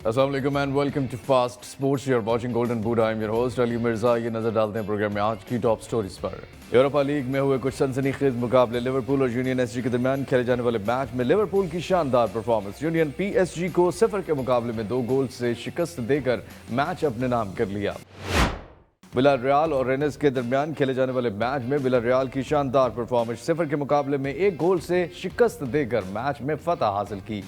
अस्सलाम वालेकुम and welcome to fast sports. You are watching golden boot. I am your host Ali Mirza. ये नजर डालते हैं प्रोग्राम में आज की टॉप स्टोरीज पर। यूरोपा लीग में हुए कुछ सनसनीखेज मुकाबले। लिवरपूल और यूनियन एसजी के दरमियान खेले जाने वाले मैच में लिवरपूल की शानदार परफॉर्मेंस। यूनियन पीएसजी को 0 के मुकाबले में 2 गोल से शिकस्त देकर मैच अपने नाम कर लिया। विलारियल और रेनेस के दरमियान खेले जाने वाले मैच में विलारियल की शानदार परफॉर्मेंस 0 के मुकाबले में 1 गोल से शिकस्त देकर मैच में फतह हासिल की।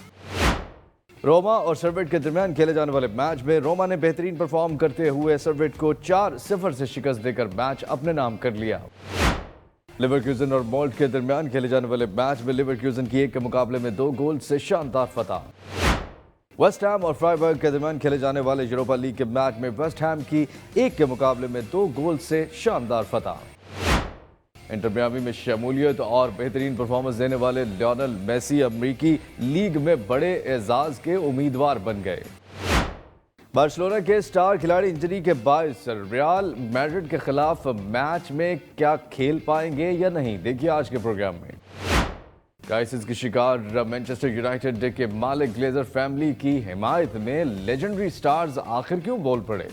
रोमा और सर्वेट के दरमियान खेले जाने वाले मैच में रोमा ने बेहतरीन परफॉर्म करते हुए सर्वेट को 4-0 से शिकस्त देकर मैच अपने नाम कर लिया। लिवरक्यूजन और मोल्ट के दरमियान खेले जाने वाले मैच में लिवरक्यूजन की 1 के मुकाबले में 2 गोल से शानदार फतह। वेस्ट हैम और फ्राइबर्ग के दरमियान खेले जाने वाले यूरोपा लीग के मैच में वेस्ट हैम की 1 के मुकाबले में 2 गोल से शानदार फतह। इंटर मियामी में शमूलियत और बेहतरीन परफॉर्मेंस देने वाले लियोनेल मेसी अमरीकी लीग में बड़े एजाज के उम्मीदवार बन गए। बार्सिलोना के स्टार खिलाड़ी इंजरी के बायस रियल मैड्रिड के खिलाफ मैच में क्या खेल पाएंगे या नहीं, देखिए आज के प्रोग्राम में। क्राइसिस की शिकार मैनचेस्टर यूनाइटेड के मालिक ग्लेजर फैमिली की हिमायत में लेजेंडरी स्टार्स आखिर क्यों बोल पड़े।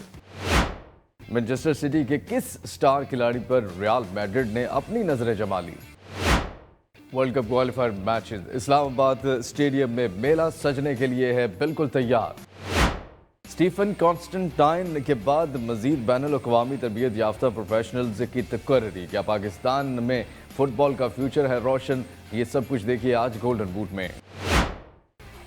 मैनचेस्टर सिटी के किस स्टार खिलाड़ी पर रियल मैड्रिड ने अपनी नजरें जमा ली। World cup qualifier matches. Islamabad stadium में मेला सजने के लिए है बिल्कुल तैयार। स्टीफन कॉन्स्टेंटाइन के बाद मजीद बैनुल-अक़वामी तरबियत याफ्ता प्रोफेशनल्स की तकर्री। क्या पाकिस्तान में फुटबॉल का फ्यूचर है रोशन, ये सब कुछ देखिए आज गोल्डन बूट में।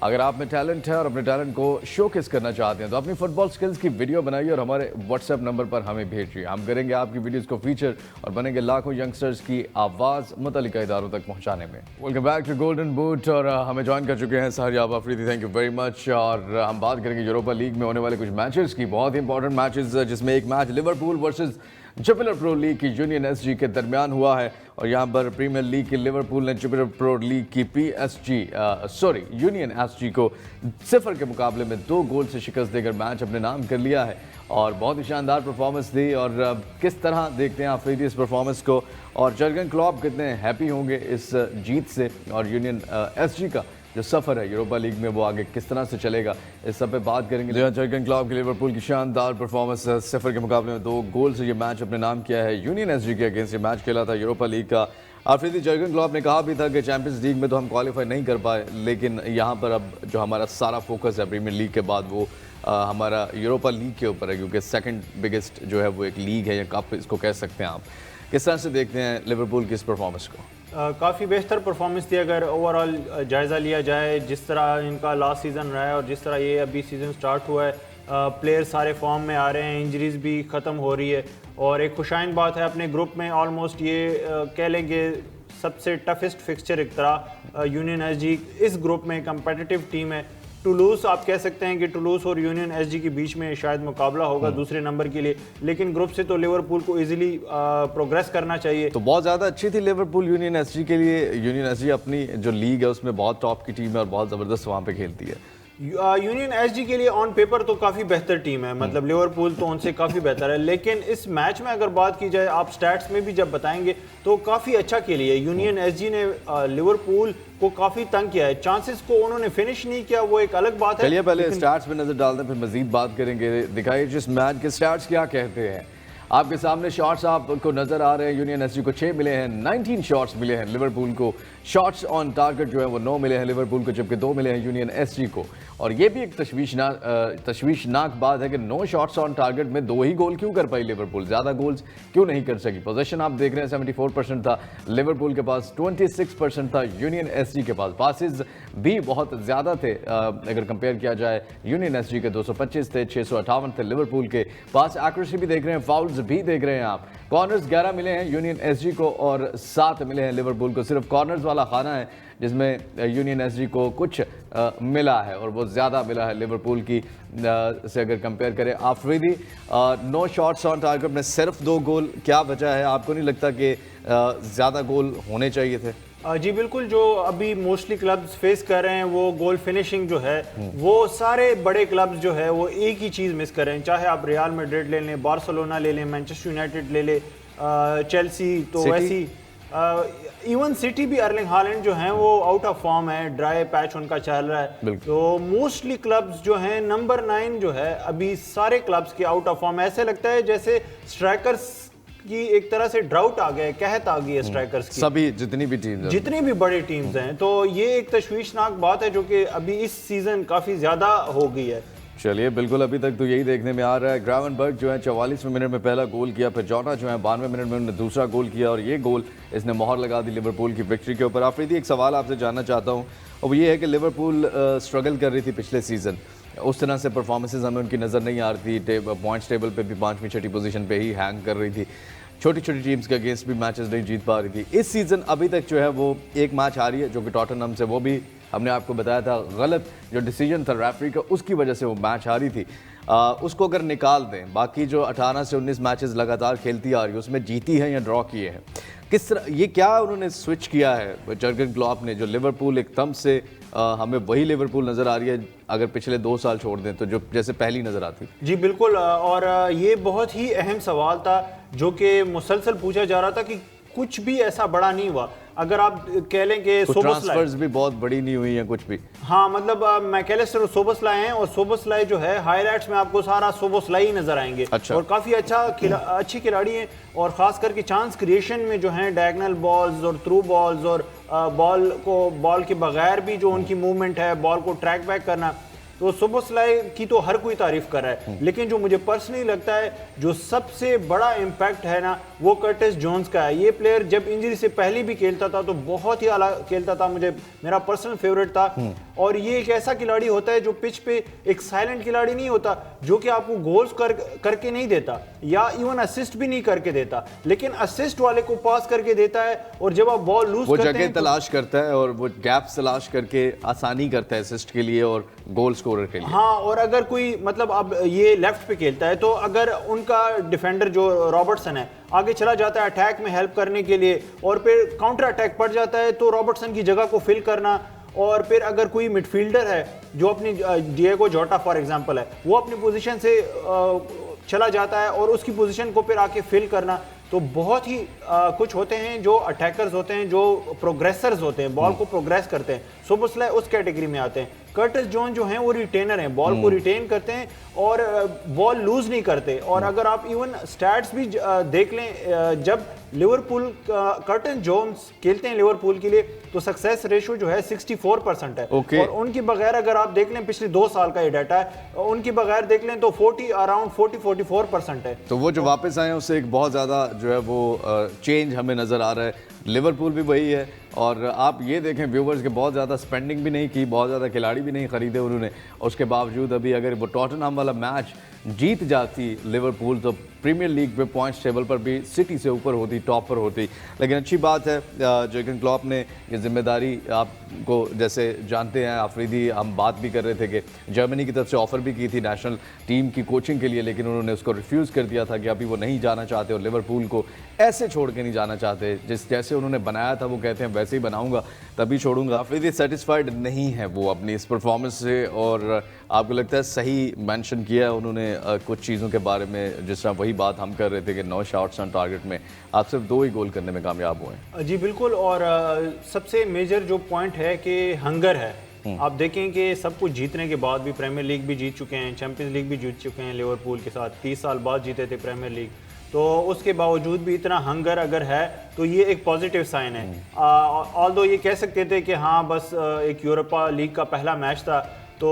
अगर आप में टैलेंट है और अपने टैलेंट को शोकेस करना चाहते हैं तो अपनी फुटबॉल स्किल्स की वीडियो बनाइए और हमारे व्हाट्सएप नंबर पर हमें भेजिए। हम करेंगे आपकी वीडियोस को फीचर और बनेंगे लाखों यंगस्टर्स की आवाज़ मुतल्लिका इदारों तक पहुंचाने में। Welcome back to golden boot और हमें ज्वाइन कर चुके हैं Shahriyab Afridi, thank you very much. और हम बात करेंगे यूरोपा लीग में होने वाले कुछ मैचेस की, बहुत ही इंपॉर्टेंट मैचेस, जिसमें एक match Liverpool versus Jupiter pro league की यूनियन एसजी के दरमियान हुआ है। और यहाँ पर प्रीमियर लीग की लिवरपूल ने जुपिटर प्रो लीग की यूनियन एसजी को 0 के मुकाबले में 2 गोल से शिकस्त देकर मैच अपने नाम कर लिया है और बहुत ही शानदार परफॉर्मेंस दी। और किस तरह देखते हैं आप इस परफॉर्मेंस को, और जर्गन क्लॉप कितने हैप्पी होंगे इस जीत से, और यूनियन एसजी का जो सफ़र है यूरोपा लीग में वो आगे किस तरह से चलेगा, इस सब पे बात करेंगे। जर्गन क्लॉप के लिवरपूल की शानदार परफॉर्मेंस 0 के मुकाबले में 2 गोल से ये मैच अपने नाम किया है। यूनियन एसजी के अगेंस्ट ये मैच खेला था यूरोपा लीग का। आफरीदी, जर्गन क्लॉप ने कहा भी था कि चैंपियंस लीग में तो हम क्वालिफाई नहीं कर पाए, लेकिन यहाँ पर अब जो हमारा सारा फोकस है प्रीमियर लीग के बाद वो हमारा यूरोपा लीग के ऊपर है, क्योंकि सेकंड बिगेस्ट जो है वो एक लीग है या कप इसको कह सकते हैं आप। किस तरह से देखते हैं लिवरपूल की इस परफॉर्मेंस को? काफ़ी बेहतर परफॉर्मेंस थी अगर ओवरऑल जायज़ा लिया जाए, जिस तरह इनका लास्ट सीज़न रहा है और जिस तरह ये अभी सीज़न स्टार्ट हुआ है। प्लेयर सारे फॉर्म में आ रहे हैं, इंजरीज भी ख़त्म हो रही है और एक खुशाइन बात है अपने ग्रुप में ऑलमोस्ट ये कह लेंगे सबसे टफेस्ट फिक्सचर एक तरह यूनियन एसजी इस ग्रुप में कम्पिटिटिव टीम है। टुलूस आप कह सकते हैं कि टुलूस और यूनियन एसजी के बीच में शायद मुकाबला होगा दूसरे नंबर के लिए, लेकिन ग्रुप से तो लिवरपूल को इजीली प्रोग्रेस करना चाहिए। तो बहुत ज़्यादा अच्छी थी लिवरपूल यूनियन एसजी के लिए। यूनियन एसजी अपनी जो लीग है उसमें बहुत टॉप की टीम है और बहुत ज़बरदस्त वहाँ पे खेलती है। यूनियन एसजी के लिए ऑन पेपर तो काफ़ी बेहतर टीम है, मतलब लिवरपूल तो उनसे काफ़ी बेहतर है, लेकिन इस मैच में अगर बात की जाए आप स्टैट्स में भी जब बताएंगे तो काफ़ी अच्छा खेली है। यूनियन एसजी ने लिवरपूल को काफ़ी तंग किया है, चांसेस को उन्होंने फिनिश नहीं किया, वो एक अलग बात है। चलिए पहले स्टैट्स पे नजर डालते हैं फिर मजीद बात करेंगे। दिखाइए जिस मैच के स्टैट्स क्या कहते हैं। आपके सामने शॉट्स आपको नजर आ रहे हैं। यूनियन एसजी को 6 मिले हैं, 19 शॉट्स मिले हैं। लिवरपूल को शॉट्स ऑन टारगेट जो है वो 9 मिले हैं लिवरपूल को, जबकि 2 मिले हैं यूनियन एसजी को। और ये भी एक तशवीशनाक बात है कि 9 शॉट्स ऑन टारगेट में 2 ही गोल क्यों कर पाई लिवरपूल, ज़्यादा गोल्स क्यों नहीं कर सकी। पोजीशन आप देख रहे हैं 74% था लिवरपूल के पास, 26% था यूनियन एसजी के पास। पासिस भी बहुत ज़्यादा थे, अगर कंपेयर किया जाए यूनियन एसजी के 225 थे, 658 थे लिवरपूल के पास। एक्यूरेसी भी देख रहे हैं, फाउल्स भी देख रहे हैं आप। कॉर्नर्स 11 मिले हैं यूनियन एसजी को और 7 मिले हैं लिवरपूल को। सिर्फ कॉर्नर्स वाला खाना है जिसमें यूनियन एसजी को कुछ मिला है और वो ज़्यादा मिला है लिवरपूल की से अगर कंपेयर करें। आफरीदी, 9 शॉट्स ऑन टारगेट में सिर्फ 2 गोल, क्या वजह है? आपको नहीं लगता कि ज़्यादा गोल होने चाहिए थे? जी बिल्कुल, जो अभी मोस्टली क्लब्स फेस कर रहे हैं वो गोल फिनिशिंग जो है वो सारे बड़े क्लब्स जो है वो एक ही चीज़ मिस कर रहे हैं। चाहे आप रियल मैड्रिड ले लें, बार्सिलोना ले लें, मैनचेस्टर यूनाइटेड ले लें, चेल्सी, तो वैसी इवन सिटी भी अर्लिंग हालैंड जो हैं वो आउट ऑफ फॉर्म है, ड्राई पैच उनका चल रहा है। तो मोस्टली क्लब्स जो हैं नंबर 9 जो है अभी सारे क्लब्स के आउट ऑफ फॉर्म। ऐसे लगता है जैसे स्ट्राइकर्स की एक तरह से ड्राउट आ गया है, कहत आ गई है स्ट्राइकर्स की, सभी जितनी भी बड़ी टीम्स हैं। तो ये एक तशवीशनाक बात है जो कि अभी इस सीजन काफी ज्यादा हो गई है। चलिए बिल्कुल, अभी तक तो यही देखने में आ रहा है। ग्रावनबर्ग जो है 44वें मिनट में पहला गोल किया, फिर जॉटा जो है 92वें मिनट में उन्होंने दूसरा गोल किया और ये गोल इसने मोहर लगा दी लिवरपूल की विक्ट्री के ऊपर। आफरीदी, एक सवाल आपसे जानना चाहता हूँ और वो ये है कि लिवरपूल स्ट्रगल कर रही थी पिछले सीज़न, उस तरह से परफॉर्मेंसेज हमें उनकी नज़र नहीं आ रही थी। पॉइंट्स टेबल पे भी 5वीं 6ठी पोजीशन पे ही हैंग कर रही थी, छोटी छोटी टीम्स के अगेंस्ट भी मैचेस नहीं जीत पा रही थी। इस सीज़न अभी तक जो है वो एक मैच हारी है जो कि टॉटनहम से, वो भी हमने आपको बताया था गलत जो डिसीजन था रेफरी का, उसकी वजह से वो मैच हारी थी। उसको अगर निकाल दें, बाकी जो 18 से 19 मैचेस लगातार खेलती आ रही है उसमें जीती है या ड्रॉ किए हैं, किस तरह ये क्या उन्होंने स्विच किया है जर्गन क्लॉप ने, जो लिवरपूल एकदम से हमें वही लिवरपूल नज़र आ रही है अगर पिछले 2 साल छोड़ दें तो जो जैसे पहली नज़र आती। जी बिल्कुल, और ये बहुत ही अहम सवाल था जो कि मुसलसल पूछा जा रहा था कि कुछ भी ऐसा बड़ा नहीं हुआ। अगर आप कह लें कि ट्रांसफर्स भी बहुत बड़ी नहीं हुई है कुछ भी, हाँ मतलब मैकेलिस्टर और सोबोस्लाई हैं, और सोबोस्लाई जो है हाईलाइट्स में आपको सारा सोबोस्लाई ही नजर आएंगे। अच्छा। और काफ़ी अच्छी खिलाड़ी हैं, और ख़ास करके चांस क्रिएशन में जो हैं डायगोनल बॉल्स और थ्रू बॉल्स और बॉल के बगैर भी जो उनकी मूवमेंट है, बॉल को ट्रैक बैक करना, तो सोबोस्लाई की तो हर कोई तारीफ कर रहा है। लेकिन जो मुझे पर्सनली लगता है जो सबसे बड़ा इम्पैक्ट है ना, वो कर्टिस जोन्स का है। ये प्लेयर जब इंजरी से पहले भी खेलता था तो बहुत ही आला खेलता था, मेरा पर्सनल फेवरेट था। और ये एक ऐसा खिलाड़ी होता है जो पिच पे एक साइलेंट खिलाड़ी नहीं होता, जो कि आपको गोल्स करके नहीं देता या इवन असिस्ट भी नहीं करके देता, लेकिन असिस्ट वाले को पास करके देता है। और जब आप बॉल लूज वो जगह तलाश करता है और वो गैप्स तलाश करके आसानी करता है असिस्ट के लिए और गोल स्कोरर के लिए। हाँ, और अगर कोई मतलब अब ये लेफ्ट पे खेलता है तो अगर उनका डिफेंडर जो रॉबर्टसन है आगे चला जाता है अटैक में हेल्प करने के लिए, और फिर काउंटर अटैक पड़ जाता है तो रॉबर्टसन की जगह को फिल करना, और फिर अगर कोई मिडफील्डर है जो अपनी डिएगो जोटा फॉर एग्जांपल है, वो अपनी पोजीशन से चला जाता है और उसकी पोजीशन को फिर आके फिल करना, तो बहुत ही कुछ होते हैं जो अटैकर्स होते हैं, जो प्रोग्रेसर्स होते हैं, बॉल को प्रोग्रेस करते हैं। सोबोस्लाई उस कैटेगरी में आते हैं। कर्टिस जोन जो हैं वो रिटेनर हैं, बॉल को रिटेन करते हैं और बॉल लूज नहीं करते। और अगर आप इवन स्टैट्स भी देख लें, जब लिवरपूल कर्टिस जोन्स खेलते हैं लिवरपूल के लिए तो सक्सेस रेशो जो है 64% है। और उनके बगैर अगर आप देख लें, पिछले 2 साल का ये डाटा है, उनके बगैर देख लें तो अराउंड 40-44% है। तो वो जो वापस आए हैं उससे एक बहुत ज़्यादा जो है वो चेंज हमें नज़र आ रहा है। लिवरपूल भी वही है, और आप ये देखें व्यूवर्स के बहुत ज़्यादा स्पेंडिंग भी नहीं की, बहुत ज़्यादा खिलाड़ी भी नहीं खरीदे उन्होंने, उसके बावजूद अभी अगर वो टॉटनहम वाला मैच जीत जाती लिवरपूल तो प्रीमियर लीग में पॉइंट्स टेबल पर भी सिटी से ऊपर होती, टॉप पर होती। लेकिन अच्छी बात है जर्गन क्लॉप ने ये जिम्मेदारी, आपको जैसे जानते हैं आफरीदी, हम बात भी कर रहे थे कि जर्मनी की तरफ से ऑफ़र भी की थी नेशनल टीम की कोचिंग के लिए, लेकिन उन्होंने उसको रिफ्यूज़ कर दिया था कि अभी वो नहीं जाना चाहते और लिवरपूल को ऐसे छोड़ के नहीं जाना चाहते, जैसे उन्होंने बनाया था वो कहते हैं वैसे ही बनाऊंगा तभी छोड़ूंगा। आफरीदी सेटिस्फाइड नहीं है वो अपनी इस परफॉर्मेंस से, और आपको लगता है सही मेंशन किया है उन्होंने कुछ चीज़ों के बारे में, जिस तरह वही बात हम कर रहे थे कि 9 शॉट्स ऑन टारगेट में आप सिर्फ 2 ही गोल करने में कामयाब हुए हैं। जी बिल्कुल, और सबसे मेजर जो पॉइंट है कि हंगर है। आप देखें कि सब कुछ जीतने के बाद भी, प्रीमियर लीग भी जीत चुके हैं, चैंपियंस लीग भी जीत चुके हैं लिवरपूल के साथ, 30 साल बाद जीते थे प्रीमियर लीग, तो उसके बावजूद भी इतना हंगर अगर है तो ये एक पॉजिटिव साइन है। ऑल्दो ये कह सकते थे कि हाँ बस एक यूरोपा लीग का पहला मैच था तो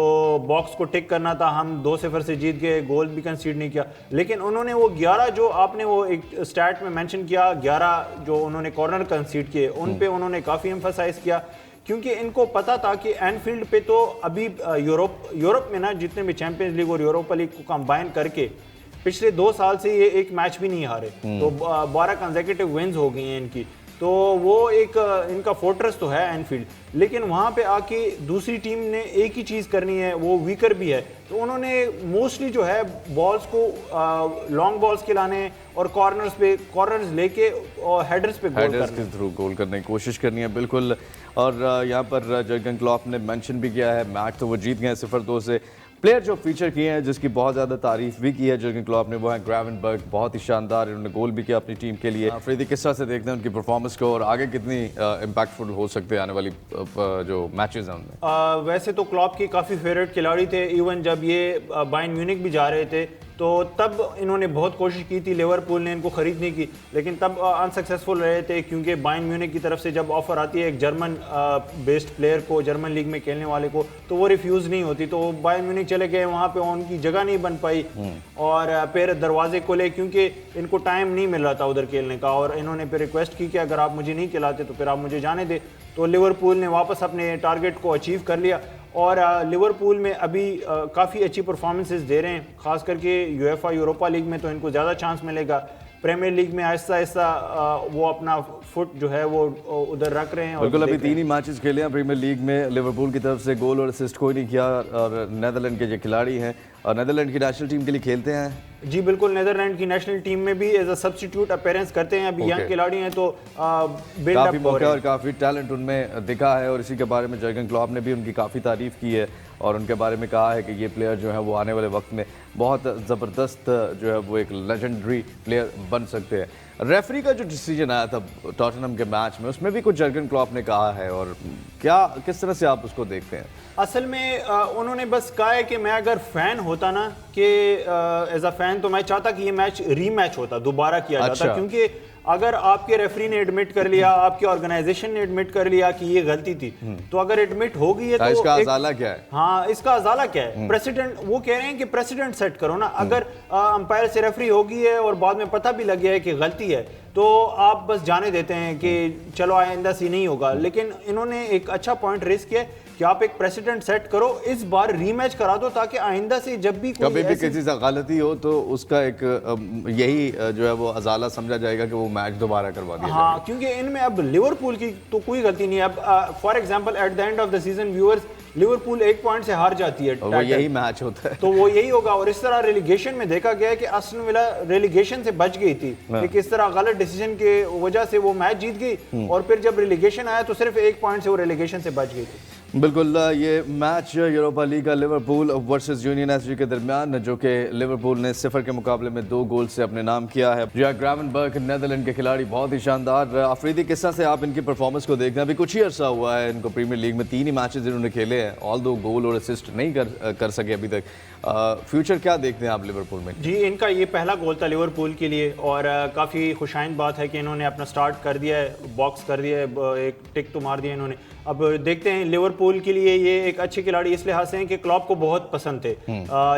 बॉक्स को टिक करना था, हम 2-0 से जीत गए, गोल भी कंसीड नहीं किया, लेकिन उन्होंने वो 11 जो आपने वो एक स्टैट में मेंशन किया, 11 जो उन्होंने कॉर्नर कंसीड किए उन पे उन्होंने काफ़ी एम्फसाइज किया, क्योंकि इनको पता था कि एनफील्ड पे तो अभी यूरोप में ना जितने भी चैंपियंस लीग और यूरोपा लीग को कंबाइन करके पिछले 2 साल से ये एक मैच भी नहीं हारे, तो 12 कंसेक्यूटिव विन्स हो गई हैं इनकी, तो वो एक इनका फोर्ट्रेस तो है एनफील्ड, लेकिन वहाँ पे आके दूसरी टीम ने एक ही चीज़ करनी है, वो वीकर भी है, तो उन्होंने मोस्टली जो है बॉल्स को लॉन्ग बॉल्स खिलाने और कॉर्नर्स लेके और हेडर्स पे के थ्रू गोल करने की कोशिश करनी है। बिल्कुल, और यहाँ पर जर्गन क्लॉप ने मेंशन भी किया है मैच तो वो जीत गए 0-2 से, प्लेयर जो फीचर किए हैं, जिसकी बहुत ज़्यादा तारीफ भी की है जर्गन क्लॉप ने, वो है ग्रावेनबर्ग। बहुत ही शानदार, इन्होंने गोल भी किया अपनी टीम के लिए। अफरीदी किस तरह से देखते हैं उनकी परफॉर्मेंस को और आगे कितनी इम्पैक्टफुल हो सकते हैं आने वाली जो मैचेस हैं उनमें? वैसे तो क्लॉप के काफ़ी फेवरेट खिलाड़ी थे। इवन जब ये बायर्न म्यूनिख भी जा रहे थे तो तब इन्होंने बहुत कोशिश की थी, लिवरपूल ने इनको खरीदने की, लेकिन तब अनसक्सेसफुल रहे थे, क्योंकि बायर्न म्यूनिख की तरफ से जब ऑफर आती है एक जर्मन बेस्ड प्लेयर को, जर्मन लीग में खेलने वाले को, तो वो रिफ्यूज़ नहीं होती। तो बायर्न म्यूनिख चले गए, वहाँ पे उनकी जगह नहीं बन पाई और फिर दरवाजे खोले, क्योंकि इनको टाइम नहीं मिल रहा था उधर खेलने का। और इन्होंने फिर रिक्वेस्ट की कि अगर आप मुझे नहीं खिलाते तो फिर आप मुझे जाने दे। तो लिवरपूल ने वापस अपने टारगेट को अचीव कर लिया और लिवरपूल में अभी काफ़ी अच्छी परफॉर्मेंसेस दे रहे हैं, खास करके यूएफए यूरोपा लीग में तो इनको ज़्यादा चांस मिलेगा। प्रीमियर लीग में आहिस्ता आहिस्ता वो अपना फुट जो है वो उधर रख रहे हैं। बिल्कुल, अभी 3 ही मैचेस खेले हैं प्रीमियर लीग में। लिवरपूल की तरफ से गोल और असिस्ट कोई नहीं किया और नेदरलैंड के जो खिलाड़ी हैं और नेदरलैंड की नेशनल टीम के लिए खेलते हैं। जी बिल्कुल, नेदरलैंड की नेशनल टीम में भी एज अ सब्स्टिट्यूट अपीयरेंस करते हैं। अभी यंग खिलाड़ी हैं तो काफ़ी मौका और काफ़ी टैलेंट उनमें दिखा है और इसी के बारे में जर्गन क्लॉप ने भी उनकी काफ़ी तारीफ की है और उनके बारे में कहा है कि ये प्लेयर जो है वो आने वाले वक्त में बहुत ज़बरदस्त जो है वो एक लेजेंडरी प्लेयर बन सकते हैं। रेफरी का जो डिसीजन आया था टॉटनहम के मैच में, उसमें भी कुछ जर्गन क्लॉप ने कहा है और क्या किस तरह से आप उसको देखते हैं? असल में उन्होंने बस कहा है कि मैं अगर फ़ैन होता ना कि एज अ फ़ैन तो मैं चाहता कि ये मैच रीमैच होता, दोबारा किया जाता, क्योंकि अगर आपके रेफरी ने एडमिट कर लिया, आपकी ऑर्गेनाइजेशन ने एडमिट कर लिया कि ये गलती थी, तो अगर एडमिट हो गई है तो इसका अजाला क्या है? हाँ, इसका अजाला क्या है? प्रेसिडेंट, वो कह रहे हैं कि प्रेसिडेंट सेट करो ना। अगर अंपायर से रेफरी हो गई है और बाद में पता भी लग गया है कि गलती है तो आप बस जाने देते हैं कि चलो आइंदा से नहीं होगा। लेकिन इन्होंने एक अच्छा पॉइंट रेस किया कि आप एक प्रेसिडेंट सेट करो, इस बार रीमैच करा दो, ताकि आइंदा से जब भी कभी भी किसी से गलती हो तो उसका एक यही जो है वो अजाला समझा जाएगा कि वो मैच दोबारा करवा दिया। हाँ, क्योंकि इनमें अब लिवरपूल की तो कोई गलती नहीं है। अब for example at the end of the season viewers, Liverpool 1 point से हार जाती है, वो यही मैच होता है, तो वो यही होगा। और इस तरह रेलीगेशन में देखा गया है कि आस्टन विला रेलीगेशन से बच गई थी कि किस तरह गलत डिसीजन के वजह से वो मैच जीत गई और फिर जब रेलीगेशन आया तो सिर्फ 1 पॉइंट से वो रेलीगेशन से बच गई थी। बिल्कुल, ये मैच यूरोपा लीग का लिवरपूल वर्सेस यूनियन एसजी के दरमियान, जो कि लिवरपूल ने 0 के मुकाबले में 2 गोल से अपने नाम किया है। जिया ग्रावेनबर्ग नेदरलैंड के खिलाड़ी बहुत ही शानदार। अफरीदी किस तरह से आप इनकी परफॉर्मेंस को देखते हैं? अभी कुछ ही अर्सा हुआ है इनको प्रीमियर लीग में, 3 ही मैचेस इन्होंने खेले हैं, ऑल दो गोल और असिस्ट नहीं कर सके अभी तक। फ्यूचर क्या देखते हैं आप लिवरपूल में? जी, इनका ये पहला गोल था लिवरपूल के लिए और काफ़ी खुशाइन बात है कि इन्होंने अपना स्टार्ट कर दिया है, बॉक्स कर दिया है, एक टिक तो मार दिया इन्होंने। अब देखते हैं, लिवरपूल के लिए ये एक अच्छे खिलाड़ी इस लिहाज से हैं कि क्लॉप को बहुत पसंद थे।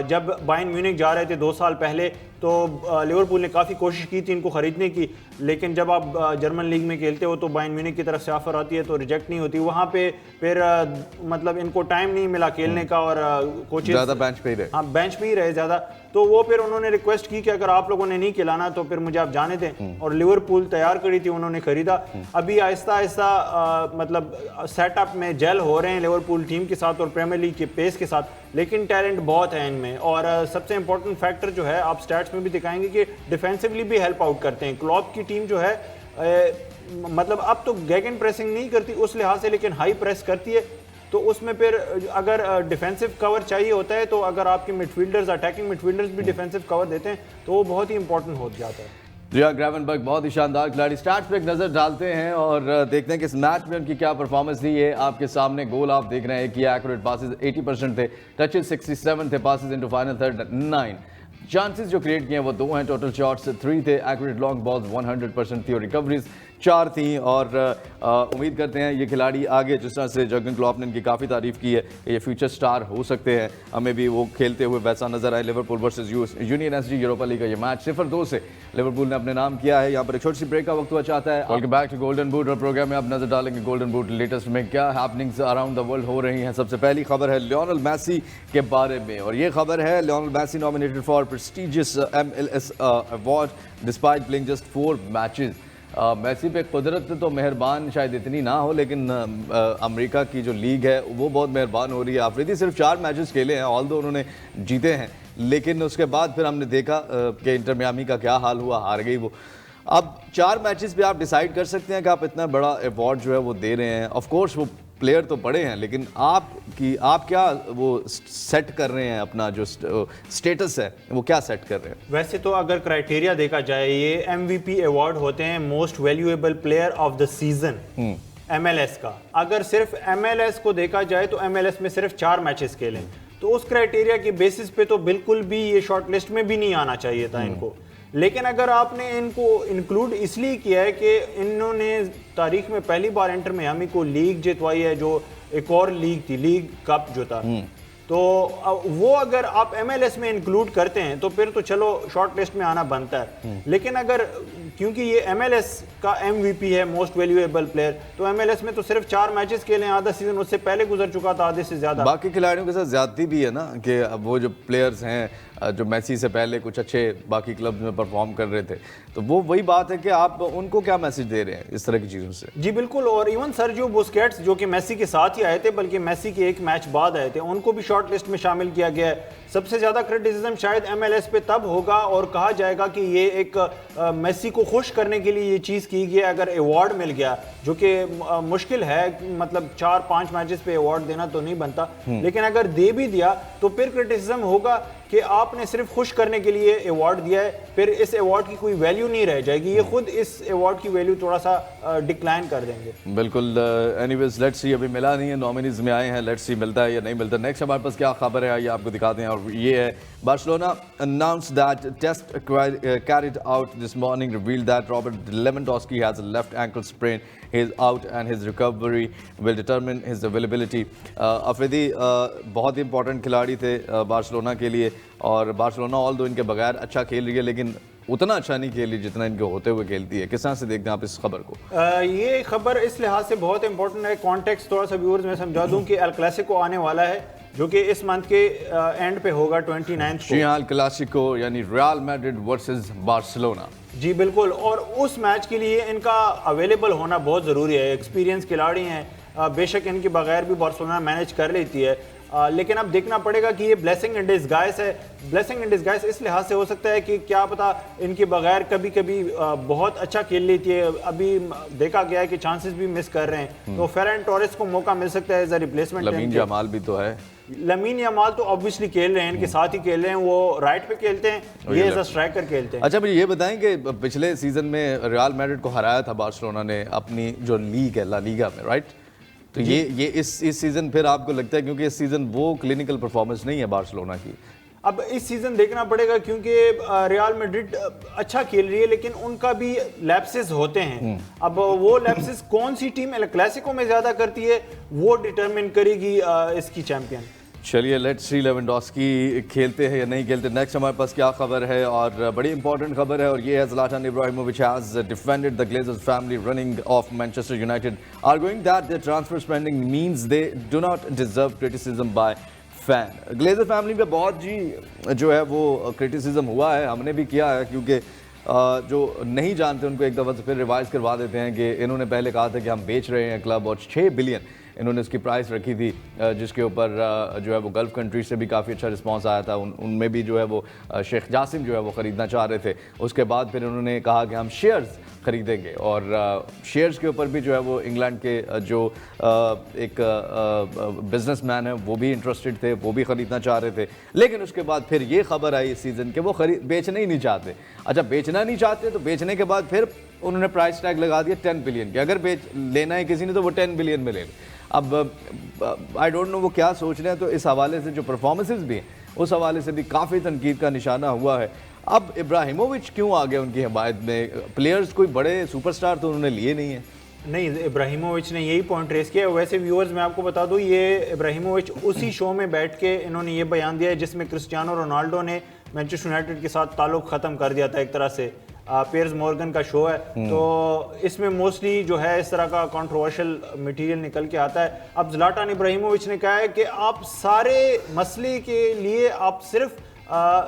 जब बायर्न म्यूनिख जा रहे थे 2 साल पहले तो लिवरपूल ने काफ़ी कोशिश की थी इनको ख़रीदने की, लेकिन जब आप जर्मन लीग में खेलते हो तो बायर्न म्यूनिख की तरफ से ऑफर आती है तो रिजेक्ट नहीं होती। वहाँ पे फिर मतलब इनको टाइम नहीं मिला खेलने का और कोचेस ज़्यादा बेंच पे ही रहे। हाँ, बेंच पे ही रहे ज़्यादा, तो वो फिर उन्होंने रिक्वेस्ट की कि अगर आप लोगों ने नहीं खिलाना तो फिर मुझे आप जाने दें, और लिवरपूल तैयार करी थी, उन्होंने खरीदा। अभी आहिस्ता आहिस्ता मतलब सेटअप में जेल हो रहे हैं लिवरपूल टीम के साथ और प्रीमियर लीग के पेस के साथ, लेकिन टैलेंट बहुत है इनमें। और सबसे इंपॉर्टेंट फैक्टर जो है, आप स्टैट्स में भी दिखाएंगे कि डिफेंसिवली भी हेल्प आउट करते हैं। क्लॉप की टीम जो है मतलब अब तो गैगन प्रेसिंग नहीं करती उस लिहाज से, लेकिन हाई प्रेस करती है, तो उसमें फिर अगर डिफेंसिव कवर चाहिए होता है तो अगर आपके मिडफील्डर्स, अटैकिंग मिडफील्डर्स भी डिफेंसिव कवर देते हैं तो वो बहुत ही इंपॉर्टेंट हो जाता है। जिया ग्रावेनबर्ग बहुत ही शानदार खिलाड़ी। स्टैट्स पे एक नज़र डालते हैं और देखते हैं कि इस मैच में उनकी क्या परफॉर्मेंस थी। है आपके सामने गोल आप देख रहे हैं कि एक्यूरेट पासेस 80% थे, टचेस 67 थे, passes into final third 9, chances जो क्रिएट किए हैं वो 2 हैं, टोटल शॉट्स 3 थे, एक्यूरेट लॉन्ग बॉल्स 100% थी और रिकवरीज 4 थी। और उम्मीद करते हैं ये खिलाड़ी आगे, जिस तरह से जर्गन क्लॉप ने इनकी काफ़ी तारीफ की है, ये फ्यूचर स्टार हो सकते हैं, हमें भी वो खेलते हुए वैसा नजर आए। Liverpool versus union SG Europa league का ये मैच 0-2 से लिवरपूल ने अपने नाम किया है। यहाँ पर एक छोटी सी ब्रेक का वक्त हुआ चाहता है। Welcome back to golden boot और प्रोग्राम में आप नजर डालेंगे गोल्डन बूट लेटेस्ट में क्या हैपनिंग्स अराउंड द वर्ल्ड हो रही हैं। सबसे पहली खबर है लियोनेल मेसी के बारे में और ये खबर है Lionel Messi nominated for prestigious MLS award despite playing just 4 matches. Messi पे कुदरत तो मेहरबान शायद इतनी ना हो, लेकिन अमेरिका की जो लीग है वो बहुत मेहरबान हो रही है। अफरीदी सिर्फ 4 मैचेस खेले हैं, ऑल दो उन्होंने जीते हैं, लेकिन उसके बाद फिर हमने देखा कि इंटर मियामी का क्या हाल हुआ, हार गई वो। अब 4 मैचेस पे आप डिसाइड कर सकते हैं कि आप इतना बड़ा अवार्ड जो है वो दे रहे हैं। ऑफ कोर्स वो प्लेयर तो बड़े हैं, लेकिन आप क्या वो सेट कर रहे हैं, अपना जो स्टेटस है वो क्या सेट कर रहे हैं? वैसे तो अगर क्राइटेरिया देखा जाए, ये MVP अवार्ड होते हैं most valuable player of the season MLS का। अगर सिर्फ MLS को देखा जाए तो MLS में सिर्फ 4 मैचेस खेले, तो उस क्राइटेरिया की बेसिस पे तो बिल्कुल भी ये शॉर्ट लिस्ट में भी नहीं आना चाहिए था इनको। लेकिन अगर आपने इनको इंक्लूड इसलिए किया है कि इन्होंने तारीख में पहली बार इंटर मियामी को लीग जितवाई है, जो एक और लीग थी, लीग कप जो था, तो वो अगर आप MLS में इंक्लूड करते हैं तो फिर तो चलो शॉर्ट लिस्ट में आना बनता है। लेकिन अगर क्योंकि ये MLS का MVP है मोस्ट वैल्यूएबल प्लेयर, तो MLS में तो सिर्फ 4 मैचेस खेले, आधा सीजन उससे पहले गुजर चुका था, आधे से ज्यादा। बाकी खिलाड़ियों के साथ ज्यादती भी है ना, कि अब वो जो प्लेयर्स हैं जो मेसी से पहले कुछ अच्छे बाकी क्लब में परफॉर्म कर रहे थे, तो वो वही बात है कि आप उनको क्या मैसेज दे रहे हैं इस तरह की चीज़ों से? जी बिल्कुल। और इवन सर्जियो बुस्केट्स जो कि मेसी के साथ ही आए थे, बल्कि मेसी के एक मैच बाद आए थे, उनको भी शॉर्ट लिस्ट में शामिल किया गया है। सबसे ज़्यादा क्रिटिसिज्म शायद MLS पे तब होगा और कहा जाएगा कि ये एक मेसी को खुश करने के लिए ये चीज़ की गई है। अगर अवार्ड मिल गया, जो कि मुश्किल है, मतलब 4-5 मैचेस पे अवार्ड देना तो नहीं बनता, लेकिन अगर दे भी दिया तो फिर क्रिटिसिज्म होगा कि आपने सिर्फ खुश करने के लिए अवार्ड दिया है, फिर इस अवार्ड की कोई वैल्यू नहीं रह जाएगी। ये खुद इस अवार्ड की वैल्यू थोड़ा सा डिक्लाइन कर देंगे। बिल्कुल। एनीवेज लेट्स सी, अभी मिला नहीं है, नॉमिनीज में आए हैं, लेट्स सी मिलता है या नहीं मिलता। नेक्स्ट हमारे पास क्या खबर है आइए आपको दिखाते हैं, और ये है Barcelona announced that test carried out this morning revealed that Robert Lewandowski has a left ankle sprain. He is out and his recovery will determine his availability. Afridi बहुत ही इंपॉर्टेंट खिलाड़ी थे बार्सिलोना के लिए, और बार्सिलोना ऑल दो इनके बगैर अच्छा खेल रही है, लेकिन उतना अच्छा नहीं खेल रही जितना इनके होते हुए खेलती है। किस तरह से देखते हैं आप इस खबर को? ये खबर इस लिहाज से बहुत इंपॉर्टेंट है। कॉन्टेक्स्ट थोड़ा सा व्यूअर्स में समझा दूं कि एल क्लासिको आने वाला है, जो कि इस मंथ के एंड पे होगा 29 को। एल क्लासिको यानी रियल मैड्रिड वर्सेस बार्सिलोना। जी बिल्कुल। और उस मैच के लिए इनका अवेलेबल होना बहुत ज़रूरी है। एक्सपीरियंस खिलाड़ी हैं, बेशक इनके बगैर भी बार्सिलोना मैनेज कर लेती है, लेकिन अब देखना पड़ेगा कि ये ब्लेसिंग इन डिस्गाइज है। ब्लेसिंग इन डिस्गाइज इस लिहाज से हो सकता है कि क्या पता इनके बगैर कभी कभी बहुत अच्छा खेल लेती है। अभी देखा गया है कि चांसेस भी मिस कर रहे हैं, तो फेरन टोरेस को मौका मिल सकता है as a replacement. Lamin Yamal भी तो है। लमीन यमाल तो ऑब्वियसली खेल रहे हैं, इनके साथ ही खेल रहे हैं, वो राइट पे खेलते हैं, ये एज अ स्ट्राइकर खेलते हैं। अच्छा मुझे ये बताएं कि पिछले सीजन में रियल मैड्रिड को हराया था बार्सिलोना ने अपनी जो लीग है ला लीगा में, राइट? तो ये इस सीजन फिर आपको लगता है, क्योंकि इस सीजन वो क्लिनिकल परफॉर्मेंस नहीं है बार्सिलोना की, अब इस सीजन देखना पड़ेगा, क्योंकि रियल मैड्रिड अच्छा खेल रही है लेकिन उनका भी लैप्सेस होते हैं। अब वो लैप्सेस कौन सी टीम एल क्लासिको में ज्यादा करती है वो डिटरमिन करेगी इसकी चैंपियन। चलिए लेट्स सी लेवेंडोस्की खेलते हैं या नहीं खेलते। नेक्स्ट हमारे पास क्या खबर है, और बड़ी इंपॉर्टेंट खबर है, और ये है Zlatan Ibrahimovic has defended the Glazers family running of Manchester United, arguing that their transfer spending means they do not deserve criticism by fan. Glazer family पे बहुत जी जो है वो क्रिटिसिज्म हुआ है, हमने भी किया है, क्योंकि जो नहीं जानते उनको एक दफ़ा से फिर रिवाइज करवा देते हैं कि इन्होंने पहले कहा था कि हम बेच रहे हैं क्लब, और 6 बिलियन इन्होंने उसकी प्राइस रखी थी, जिसके ऊपर जो है वो गल्फ़ कंट्री से भी काफ़ी अच्छा रिस्पांस आया था। उनमें भी जो है वो शेख जासिम जो है वो ख़रीदना चाह रहे थे। उसके बाद फिर उन्होंने कहा कि हम शेयर्स ख़रीदेंगे, और शेयर्स के ऊपर भी जो है वो इंग्लैंड के जो एक बिजनेसमैन है वो भी इंटरेस्टेड थे, वो भी ख़रीदना चाह रहे थे। लेकिन उसके बाद फिर ये खबर आई इस सीज़न कि वो बेचना ही नहीं चाहते। अच्छा बेचना नहीं चाहते, तो बेचने के बाद फिर उन्होंने प्राइस टैग लगा दिया 10 बिलियन की। अगर लेना है किसी ने तो वो 10 बिलियन में ले ले। अब आई डोंट नो वो क्या सोच रहे हैं। तो इस हवाले से जो परफॉर्मेंसेस भी हैं उस हवाले से भी काफ़ी तनकीद का निशाना हुआ है। अब इब्राहिमोविच क्यों आ गए उनकी हिमायत में? प्लेयर्स कोई बड़े सुपरस्टार तो उन्होंने लिए नहीं है। नहीं, इब्राहिमोविच ने यही पॉइंट रेस किया। वैसे व्यूअर्स मैं आपको बता दूं, ये इब्राहिमोविच उसी शो में बैठ के इन्होंने ये बयान दिया है जिसमें क्रिस्टियानो रोनाल्डो ने मैनचेस्टर यूनाइटेड के साथ ताल्लुक ख़त्म कर दिया था एक तरह से। पियर्स मॉर्गन का शो है, तो इसमें मोस्टली जो है इस तरह का कंट्रोवर्शियल मटेरियल निकल के आता है। अब ज़लाटन इब्राहिमोविच ने कहा है कि आप सारे मसले के लिए आप सिर्फ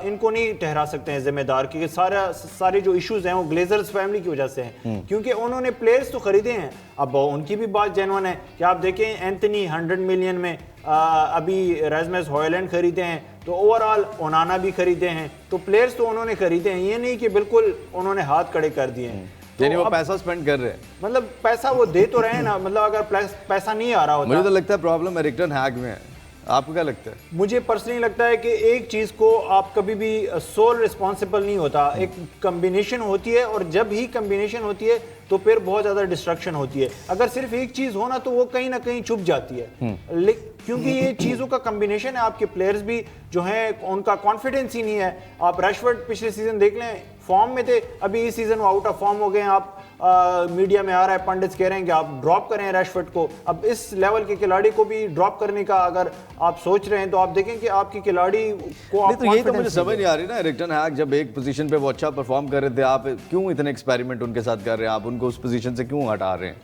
इनको नहीं ठहरा सकते हैं जिम्मेदार, क्योंकि सारे जो इश्यूज हैं वो ग्लेजर्स फैमिली की वजह से हैं, क्योंकि उन्होंने प्लेयर्स तो खरीदे हैं। अब उनकी भी बात जेन्युइन है कि आप देखें एंथनी 100 मिलियन में, अभी रास्मस हॉयलैंड खरीदे हैं, तो ओवरऑल ओनाना भी खरीदे हैं, तो प्लेयर्स तो उन्होंने खरीदे हैं, ये नहीं कि बिल्कुल उन्होंने हाथ खड़े कर दिए हैं। यानी वो अब पैसा स्पेंड कर रहे हैं। मतलब पैसा वो दे तो रहे हैं ना, मतलब अगर पैसा नहीं आ रहा होता। मुझे तो लगता है प्रॉब्लम एरिक टेन हैग में है, आपको क्या लगता है? मुझे पर्सनली लगता है कि एक चीज़ को आप कभी भी सोल रिस्पॉन्सिबल नहीं होता, एक कम्बिनेशन होती है, और जब ही कम्बिनेशन होती है तो फिर बहुत ज़्यादा डिस्ट्रक्शन होती है। अगर सिर्फ एक चीज़ हो ना तो वो कहीं ना कहीं छुप जाती है, क्योंकि ये चीज़ों का कम्बिनेशन है। आपके प्लेयर्स भी जो हैं उनका कॉन्फिडेंस ही नहीं है। आप रैशफोर्ड पिछले सीजन देख लें, फॉर्म में थे, अभी इस सीजन वो आउट ऑफ फॉर्म हो गए हैं। आप मीडिया में आ रहा है, पंडित्स कह रहे हैं कि आप ड्रॉप करें रैशफोर्ड को। अब इस लेवल के खिलाड़ी को भी ड्रॉप करने का अगर आप सोच रहे हैं तो आप देखें कि आपकी खिलाड़ी को आप तो यही तो मुझे समझ नहीं आ रही ना, एरिक टेन हैग जब एक पोजीशन पे वो अच्छा परफॉर्म कर रहे थे, आप क्यों इतने एक्सपेरिमेंट उनके साथ कर रहे हैं? आप उनको उस पोजीशन से क्यों हटा रहे हैं?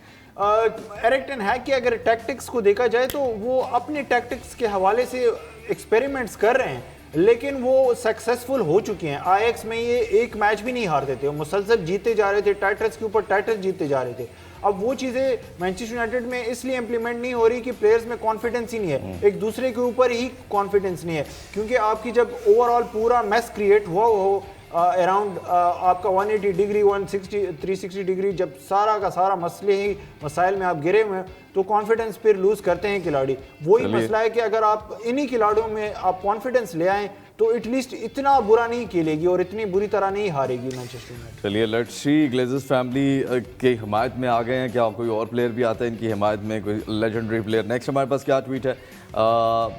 एरिक टेन हैग की अगर टैक्टिक्स को देखा जाए तो वो अपने टैक्टिक्स के हवाले से एक्सपेरिमेंट्स कर रहे हैं, लेकिन वो सक्सेसफुल हो चुके हैं। आईएक्स में ये एक मैच भी नहीं हारते थे, वो मुसलसल जीते जा रहे थे, टाइटल्स के ऊपर टाइटल्स जीतते जा रहे थे। अब वो चीज़ें मैनचेस्टर यूनाइटेड में इसलिए इंप्लीमेंट नहीं हो रही कि प्लेयर्स में कॉन्फिडेंस ही नहीं है, एक दूसरे के ऊपर ही कॉन्फिडेंस नहीं है, क्योंकि आपकी जब ओवरऑल पूरा मैस क्रिएट हुआ हो अराउंड आपका 180 डिग्री 160 360 डिग्री, जब सारा का सारा मसले ही मसाइल में आप गिरे हुए हैं तो कॉन्फिडेंस फिर लूज करते हैं खिलाड़ी। वही मसला है कि अगर आप इन्हीं खिलाड़ियों में आप कॉन्फिडेंस ले आएँ तो एटलीस्ट इतना बुरा नहीं खेलेगी और इतनी बुरी तरह नहीं हारेगी मैनचेस्टर यूनाइटेड। चलिए लेट्स सी, ग्लेजर्स फैमिली के हिमायत में आ गए हैं, क्या कोई और प्लेयर भी आता है इनकी हिमायत में, कोई लेजेंडरी प्लेयर? नेक्स्ट हमारे पास क्या ट्वीट है,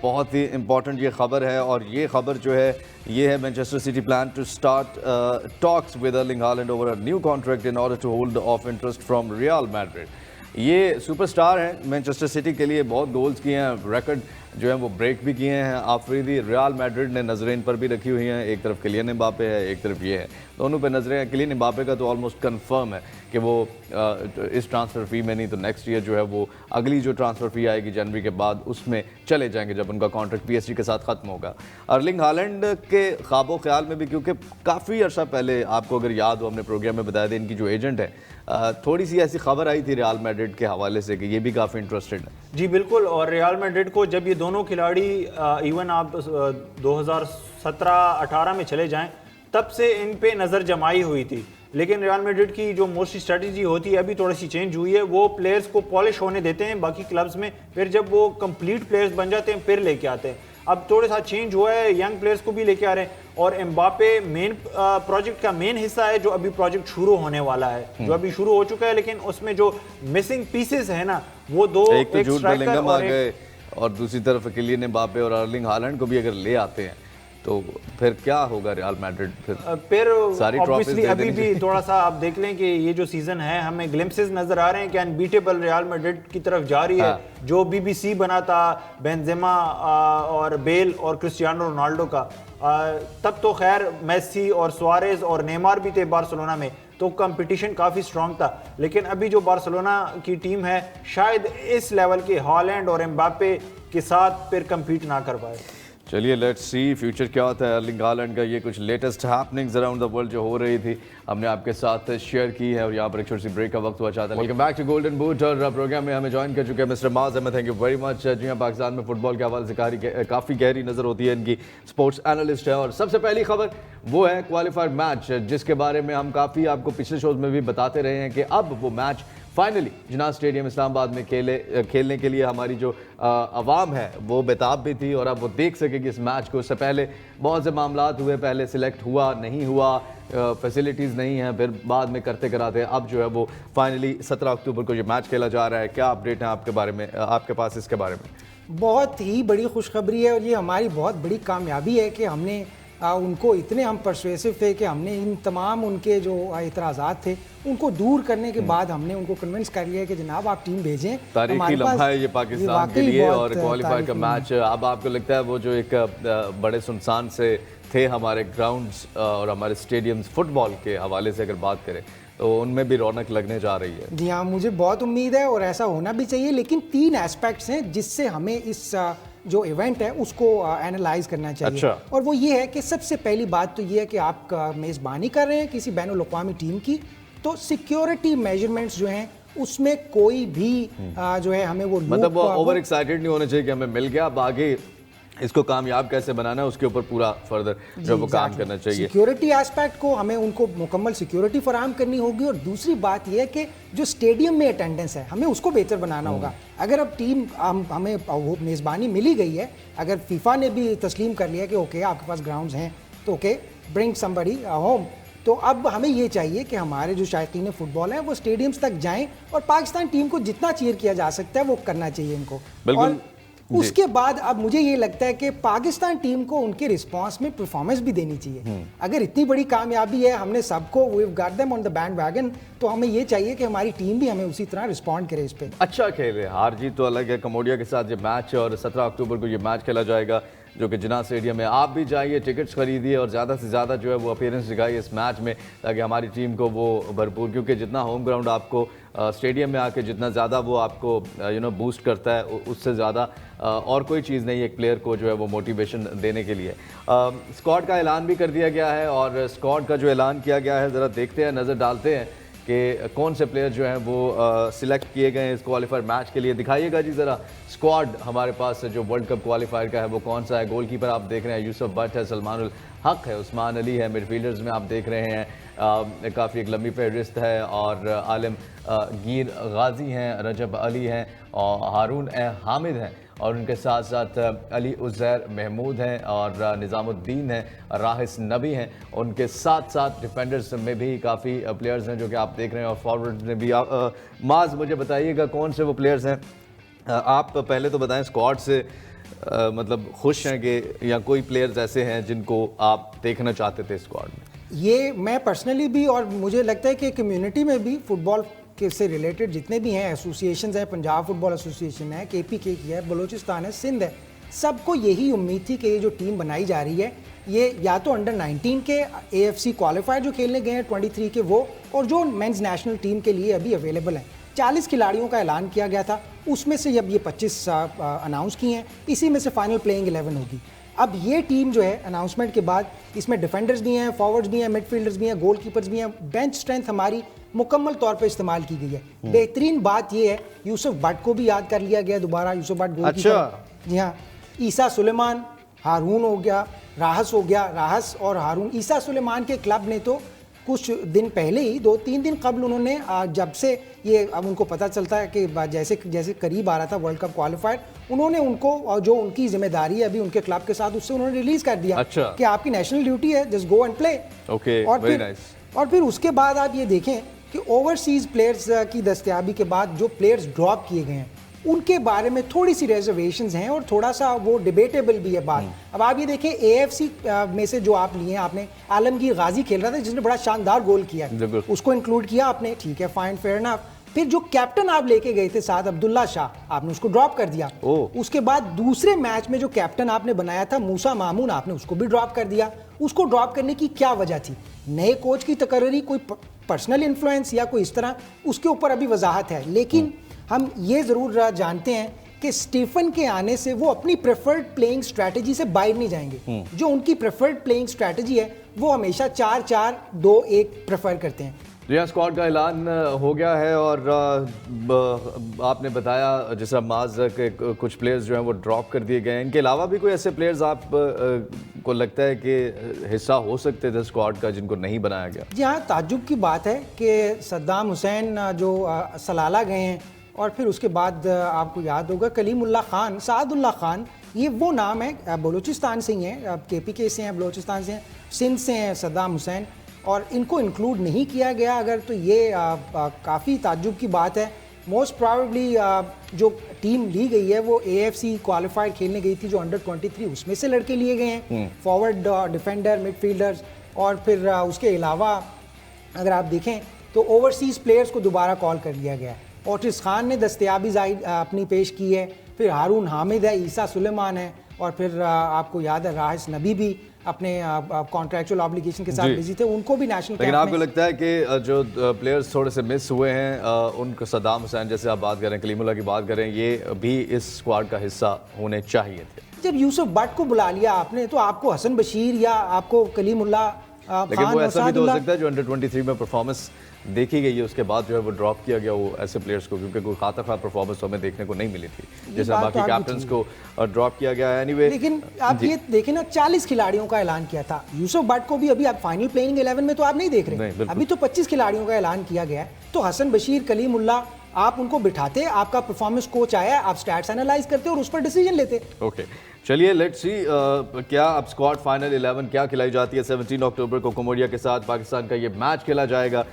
बहुत ही इंपॉर्टेंट ये खबर है, और ये खबर जो है ये है Manchester City plan to start talks with Erling Haaland over a new contract in order to hold off interest from Real Madrid. ये सुपरस्टार हैं मैनचेस्टर सिटी के लिए, बहुत गोल्स किए हैं, रिकॉर्ड जो है वो ब्रेक भी किए हैं। आफरीदी रियल मैड्रिड ने नज़रें इन पर भी रखी हुई हैं, एक तरफ किलियन एम्बापे है, एक तरफ ये है, दोनों पे नज़रें हैं। किलियन एम्बापे का तो ऑलमोस्ट कंफर्म है कि वो इस ट्रांसफ़र फ़ी में नहीं तो नेक्स्ट ईयर जो है वो अगली जो ट्रांसफ़र फ़ी आएगी जनवरी के बाद उसमें चले जाएंगे जब उनका कॉन्ट्रैक्ट पीएसजी के साथ ख़त्म होगा। अर्लिंग हालैंड के ख्वाबो ख्याल में भी, क्योंकि काफ़ी अर्सा पहले आपको अगर याद हो हमने प्रोग्राम में बताया था, इनकी जो एजेंट है थोड़ी सी ऐसी खबर आई थी रियल मैड्रिड के हवाले से कि ये भी काफ़ी इंटरेस्टेड है। जी बिल्कुल, और रियल मैड्रिड को जब ये दोनों खिलाड़ी इवन आप 2017-18 में चले जाएं तब से इन पे नज़र जमाई हुई थी, लेकिन रियल मैड्रिड की जो मोस्टली स्ट्रेटजी होती है अभी थोड़ी सी चेंज हुई है। वो प्लेयर्स को पॉलिश होने देते हैं बाकी क्लब्स में, फिर जब वो कंप्लीट प्लेयर्स बन जाते हैं फिर लेके आते हैं। अब थोड़ा सा चेंज हुआ है, यंग प्लेयर्स को भी लेके आ रहे हैं, और एम्बापे मेन प्रोजेक्ट का मेन हिस्सा है जो अभी प्रोजेक्ट शुरू होने वाला है, जो अभी शुरू हो चुका है, लेकिन उसमें जो मिसिंग पीसेस है ना वो दो, एक तो जूड बेलिंगम आ गए और दूसरी तरफ किलियन एम्बापे और अर्लिंग हालैंड को भी अगर ले आते हैं तो फिर क्या होगा रियल मैड्रिड? फिर सारी ऑब्वियसली अभी भी थोड़ा सा आप देख लें कि ये जो सीजन है हमें ग्लिम्पसेस नजर आ रहे हैं कि अनबीटेबल रियल मैड्रिड की तरफ जा रही है। जो बीबीसी बना था बेंजेमा और बेल और क्रिस्टियानो रोनाल्डो का, तब तो खैर मेसी और सुआरेज और नेमार भी थे बार्सिलोना में, तो कंपटीशन काफ़ी स्ट्रांग था। लेकिन अभी जो बार्सिलोना की टीम है शायद इस लेवल के हॉलैंड और एम्बापे के साथ फिर कम्पीट ना कर पाए। चलिए लेट्स सी फ्यूचर क्या होता है अर्लिंग हालैंड का। ये कुछ latest happenings around the world जो हो रही थी हमने आपके साथ शेयर की है, और यहाँ पर एक छोटी सी ब्रेक का वक्त हुआ चाहता है। Welcome back to golden boot, और प्रोग्राम में हमें ज्वाइन कर चुके हैं mister Maaz Ahmed, thank you very much. जी हाँ, पाकिस्तान में फुटबॉल के हवाले से काफ़ी गहरी नज़र होती है इनकी, स्पोर्ट्स एनालिस्ट है। और सबसे पहली खबर वो है क्वालिफाइड मैच, जिसके बारे में हम काफ़ी आपको पिछले शोज में भी बताते रहे हैं कि अब वो match finally Jinnah stadium Islamabad में खेलने के लिए हमारी जो आवाम है वो बेताब भी थी, और अब वो देख सकेगी इस मैच को। उससे पहले बहुत से मामलात हुए, पहले सिलेक्ट हुआ नहीं हुआ, फैसिलिटीज़ नहीं है, फिर बाद में करते कराते अब जो है वो फाइनली 17 अक्टूबर को ये मैच खेला जा रहा है। क्या अपडेट है आपके बारे में, आपके पास इसके बारे में? बहुत ही बड़ी खुशखबरी है, और ये हमारी बहुत बड़ी कामयाबी है कि हमने उनको इतने हम परसुएसिव थे कि हमने इन तमाम उनके जो इतराज़ात थे उनको दूर करने के बाद हमने उनको कन्विंस कर लिया कि जनाब आप टीम भेजें। तारीखी लम्हा है ये पाकिस्तान के लिए, और क्वालिफाई का मैच। अब आपको लगता है वो जो एक बड़े सुनसान से थे हमारे ग्राउंड्स और हमारे स्टेडियम्स फुटबॉल के हवाले से अगर बात करें तो उनमें भी रौनक लगने जा रही है? जी हाँ, मुझे बहुत उम्मीद है और ऐसा होना भी चाहिए, लेकिन 3 एस्पेक्ट्स हैं जिससे हमें इस जो इवेंट है उसको एनालाइज करना चाहिए। अच्छा। और वो ये है कि सबसे पहली बात तो ये है कि आप मेज़बानी कर रहे हैं किसी बैनुल-अक़वामी टीम की, तो सिक्योरिटी मेजरमेंट्स जो हैं उसमें कोई भी जो है हमें वो मतलब ओवर एक्साइटेड नहीं होना चाहिए कि हमें मिल गया, अब आगे इसको कामयाब कैसे बनाना है उसके ऊपर पूरा फर्दर जो वो काम करना चाहिए। सिक्योरिटी एस्पेक्ट को हमें उनको मुकम्मल सिक्योरिटी फराहम करनी होगी, और दूसरी बात यह है कि जो स्टेडियम में अटेंडेंस है हमें उसको बेहतर बनाना होगा। अगर अब टीम हमें वो मेज़बानी मिली गई है, अगर फीफा ने भी तस्लीम कर लिया कि ओके आपके पास ग्राउंड्स हैं तो ओके ब्रिंग समबडी होम, तो अब हमें ये चाहिए कि हमारे जो शायकीन फुटबॉल हैं वो स्टेडियम्स तक जाएं और पाकिस्तान टीम को जितना चीयर किया जा सकता है वो करना चाहिए इनको। बिल्कुल। उसके बाद अब मुझे ये लगता है कि पाकिस्तान टीम को उनके रिस्पांस में परफॉर्मेंस भी देनी चाहिए। अगर इतनी बड़ी कामयाबी है, हमने सबको we have got them on the bandwagon, तो हमें ये चाहिए कि हमारी टीम भी हमें उसी तरह रिस्पॉन्ड करे इस पे। अच्छा खेले, हार जीत तो अलग है। कमोडिया के साथ ये मैच है और 17 अक्टूबर को ये मैच खेला जाएगा जो कि जिन्ना स्टेडियम में। आप भी जाइए, टिकट्स खरीदिए और ज़्यादा से ज़्यादा जो है वो अपीयरेंस दिखाइए इस मैच में, ताकि हमारी टीम को वो भरपूर, क्योंकि जितना होम ग्राउंड आपको स्टेडियम में आके जितना ज़्यादा वो आपको बूस्ट करता है, उससे ज़्यादा और कोई चीज़ नहीं एक प्लेयर को जो है वो मोटिवेशन देने के लिए। स्क्वाड का ऐलान भी कर दिया गया है और स्क्वाड का जो ऐलान किया गया है ज़रा देखते हैं, नज़र डालते हैं कि कौन से प्लेयर जो हैं वो सिलेक्ट किए गए हैं इस क्वालिफायर मैच के लिए। दिखाइएगा जी ज़रा स्क्वाड हमारे पास जो वर्ल्ड कप क्वालिफायर का है वो कौन सा है। गोलकीपर आप देख रहे हैं यूसुफ भट्ट है, सलमानुल हक है, उस्मान अली है। मिडफील्डर्स में आप देख रहे हैं काफ़ी एक लंबी फहरिस्त है और आलम गिर गाजी हैं, रजब अली हैं और हारून हामिद हैं, और उनके साथ साथ अली उज़ैर महमूद हैं और निज़ामुद्दीन हैं, राहिस नबी हैं। उनके साथ साथ डिफेंडर्स में भी काफ़ी प्लेयर्स हैं जो कि आप देख रहे हैं, और फॉरवर्ड में भी माज मुझे बताइएगा कौन से वो प्लेयर्स हैं। आप पहले तो बताएं स्क्वाड से मतलब खुश हैं कि या कोई प्लेयर्स ऐसे हैं जिनको आप देखना चाहते थे स्क्वाड में? ये मैं पर्सनली भी, और मुझे लगता है कि कम्युनिटी में भी फुटबॉल के से रिलेटेड जितने भी हैं एसोसिएशंस हैं, पंजाब फुटबॉल एसोसिएशन है, KPK की है, बलूचिस्तान है, सिंध है, सबको यही उम्मीद थी कि ये जो टीम बनाई जा रही है ये या तो अंडर 19 के AFC क्वालिफायर जो खेलने गए हैं 23 के वो, और जो मेंस नेशनल टीम के लिए अभी अवेलेबल हैं। 40 खिलाड़ियों का ऐलान किया गया था, उसमें से अब ये 25 अनाउंस किए हैं, इसी में से फाइनल प्लेइंग 11 होगी। अब ये टीम जो है अनाउंसमेंट के बाद इसमें डिफेंडर्स भी हैं, फॉरवर्ड्स भी हैं, मिडफील्डर्स भी हैं, गोलकीपर्स भी हैं, बेंच स्ट्रेंथ हमारी मुकम्मल तौर पे इस्तेमाल की गई है। बेहतरीन बात ये है यूसुफ भट्ट को भी याद कर लिया गया दोबारा। यूसुफ भट्ट गोलकीपर, अच्छा। जी हाँ, ईसा सुलेमान, हारून हो गया, राहस हो गया, राहस और हारून। ईसा सुलेमान के क्लब ने तो कुछ दिन पहले ही 2-3 दिन कबल उन्होंने जब से ये अब उनको पता चलता है कि जैसे जैसे करीब आ रहा था वर्ल्ड कप क्वालिफायर, उन्होंने उनको जो उनकी जिम्मेदारी है अभी उनके क्लब के साथ उससे उन्होंने रिलीज कर दिया। अच्छा। कि आपकी नेशनल ड्यूटी है, just go and play. Okay, very nice. और फिर उसके बाद आप ये देखें कि ओवरसीज प्लेयर्स की दस्तयाबी के बाद जो प्लेयर्स ड्रॉप किए गए हैं उनके बारे में थोड़ी सी रिजर्वेशंस हैं और थोड़ा सा वो डिबेटेबल भी है बात। अब आप ये देखें AFC में से जो आप लिए हैं, आपने आलमगीर गाजी खेल रहा था जिसने बड़ा शानदार गोल किया, उसको इंक्लूड किया आपने, ठीक है, फाइन, फेयर इनफ। फिर जो कैप्टन आप लेके गए थे साथ अब्दुल्ला शाह, आपने उसको ड्रॉप कर दिया। उसके बाद दूसरे मैच में जो कैप्टन आपने बनाया था मूसा मामून, आपने उसको भी ड्रॉप कर दिया। उसको ड्रॉप करने की क्या वजह थी? नए कोच की तकर्री, कोई पर्सनल इन्फ्लुएंस या कोई इस तरह, उसके ऊपर अभी वजाहत है। लेकिन हम ये ज़रूर जानते हैं कि स्टीफन के आने से वो अपनी प्रेफर्ड प्लेइंग स्ट्रैटेजी से बाहर नहीं जाएंगे। जो उनकी प्रेफर्ड प्लेइंग स्ट्रैटेजी है वो हमेशा 4-4-2-1 प्रेफर करते हैं। जी, स्क्वाड का ऐलान हो गया है और आपने बताया जिस तरह माज के कुछ प्लेयर्स जो हैं वो ड्रॉप कर दिए गए हैं। इनके अलावा भी कोई ऐसे प्लेयर्स आप को लगता है कि हिस्सा हो सकते थे स्क्वाड का जिनको नहीं बनाया गया? जी हाँ, ताज्जुब की बात है कि सद्दाम हुसैन जो सलाला गए हैं, और फिर उसके बाद आपको याद होगा कलीमुल्ला खान, सादुल्ला खान, ये वो नाम है, बलूचिस्तान से ही हैं, KPK से हैं, बलूचिस्तान से हैं, सिंध से हैं सद्दाम हुसैन, और इनको इंक्लूड नहीं किया गया अगर, तो ये काफ़ी ताज्जुब की बात है। मोस्ट प्रॉबेबली जो टीम ली गई है वो AFC क्वालिफायर खेलने गई थी जो अंडर 23, उसमें से लड़के लिए गए हैं, फॉरवर्ड, डिफेंडर, मिडफील्डर्स। और फिर उसके अलावा अगर आप देखें तो ओवरसीज़ प्लेयर्स को दोबारा कॉल कर लिया गया है। ओटिस खान ने दस्तयाबी अपनी पेश की है, फिर हारून हामिद है, ईसा सुलेमान है, और फिर आपको याद है राहिस नबी भी अपने कॉन्ट्रैक्चुअल ऑब्लिगेशन के साथ बिजी थे, उनको भी नेशनल। लेकिन आपको लगता है कि जो प्लेयर्स थोड़े से मिस हुए हैं उनको, सद्दाम हुसैन जैसे आप बात करें, कलीमुल्लाह की बात करें, ये भी इस स्क्वाड का हिस्सा होने चाहिए थे? जब यूसुफ भट्ट को बुला लिया आपने तो आपको हसन बशीर या आपको कलीमुल्लाह लेकिन वो ऐसा भी तो हो सकता है जो अंडर 23 में परफॉर्मेंस देखी गई है उसके बाद जो है वो ड्रॉप किया गया वो ऐसे प्लेयर्स को, क्योंकि कोई खाता खा परफॉर्मेंस हमें देखने को नहीं मिली थी जैसे बाकी कैप्टन्स को ड्रॉप किया गया है। एनीवे लेकिन आप ये देखें ना 40 खिलाड़ियों का ऐलान किया था, यूसुफ भट्ट को भी अभी आप फाइनल प्लेइंग 11 में तो आप नहीं देख रहे, अभी तो 25 खिलाड़ियों का ऐलान किया गया है। तो हसन बशीर, कलीमुल्लाह, आप उनको बिठाते, आपका परफॉर्मेंस कोच आया, आप स्टैट्स एनालाइज करते और उस पर डिसीजन लेते। ओके चलिए लेट्स सी क्या अब स्क्वाड फाइनल 11 क्या खिलाई जाती है। 17 अक्टूबर को कम्बोडिया के साथ पाकिस्तान का ये मैच खेला जाएगा।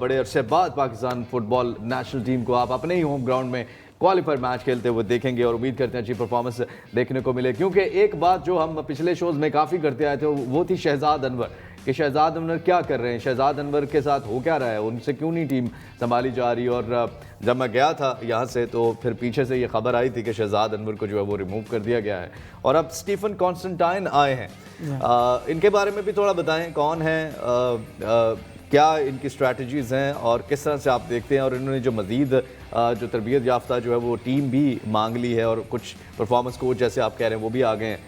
बड़े अरसे बाद पाकिस्तान फुटबॉल नेशनल टीम को आप अपने ही होम ग्राउंड में क्वालिफायर मैच खेलते हुए देखेंगे और उम्मीद करते हैं अच्छी परफॉर्मेंस देखने को मिले, क्योंकि एक बात जो हम पिछले शोज में काफ़ी करते आए थे वो थी शहजाद अनवर कि शहजाद अनवर क्या कर रहे हैं, शहजाद अनवर के साथ हो क्या रहा है, उनसे क्यों नहीं टीम संभाली जा रही। और जब मैं गया था यहाँ से तो फिर पीछे से ये खबर आई थी कि शहजाद अनवर को जो है वो रिमूव कर दिया गया है और अब स्टीफन कॉन्स्टेंटाइन आए हैं। इनके बारे में भी थोड़ा बताएं, कौन है, क्या इनकी स्ट्रैटेजीज़ हैं और किस तरह से आप देखते हैं। और इन्होंने जो मज़ीद जो तरबियत याफ्ता जो है वो टीम भी मांग ली है और कुछ परफॉर्मेंस कोच जैसे आप कह रहे हैं वो भी आ गए हैं।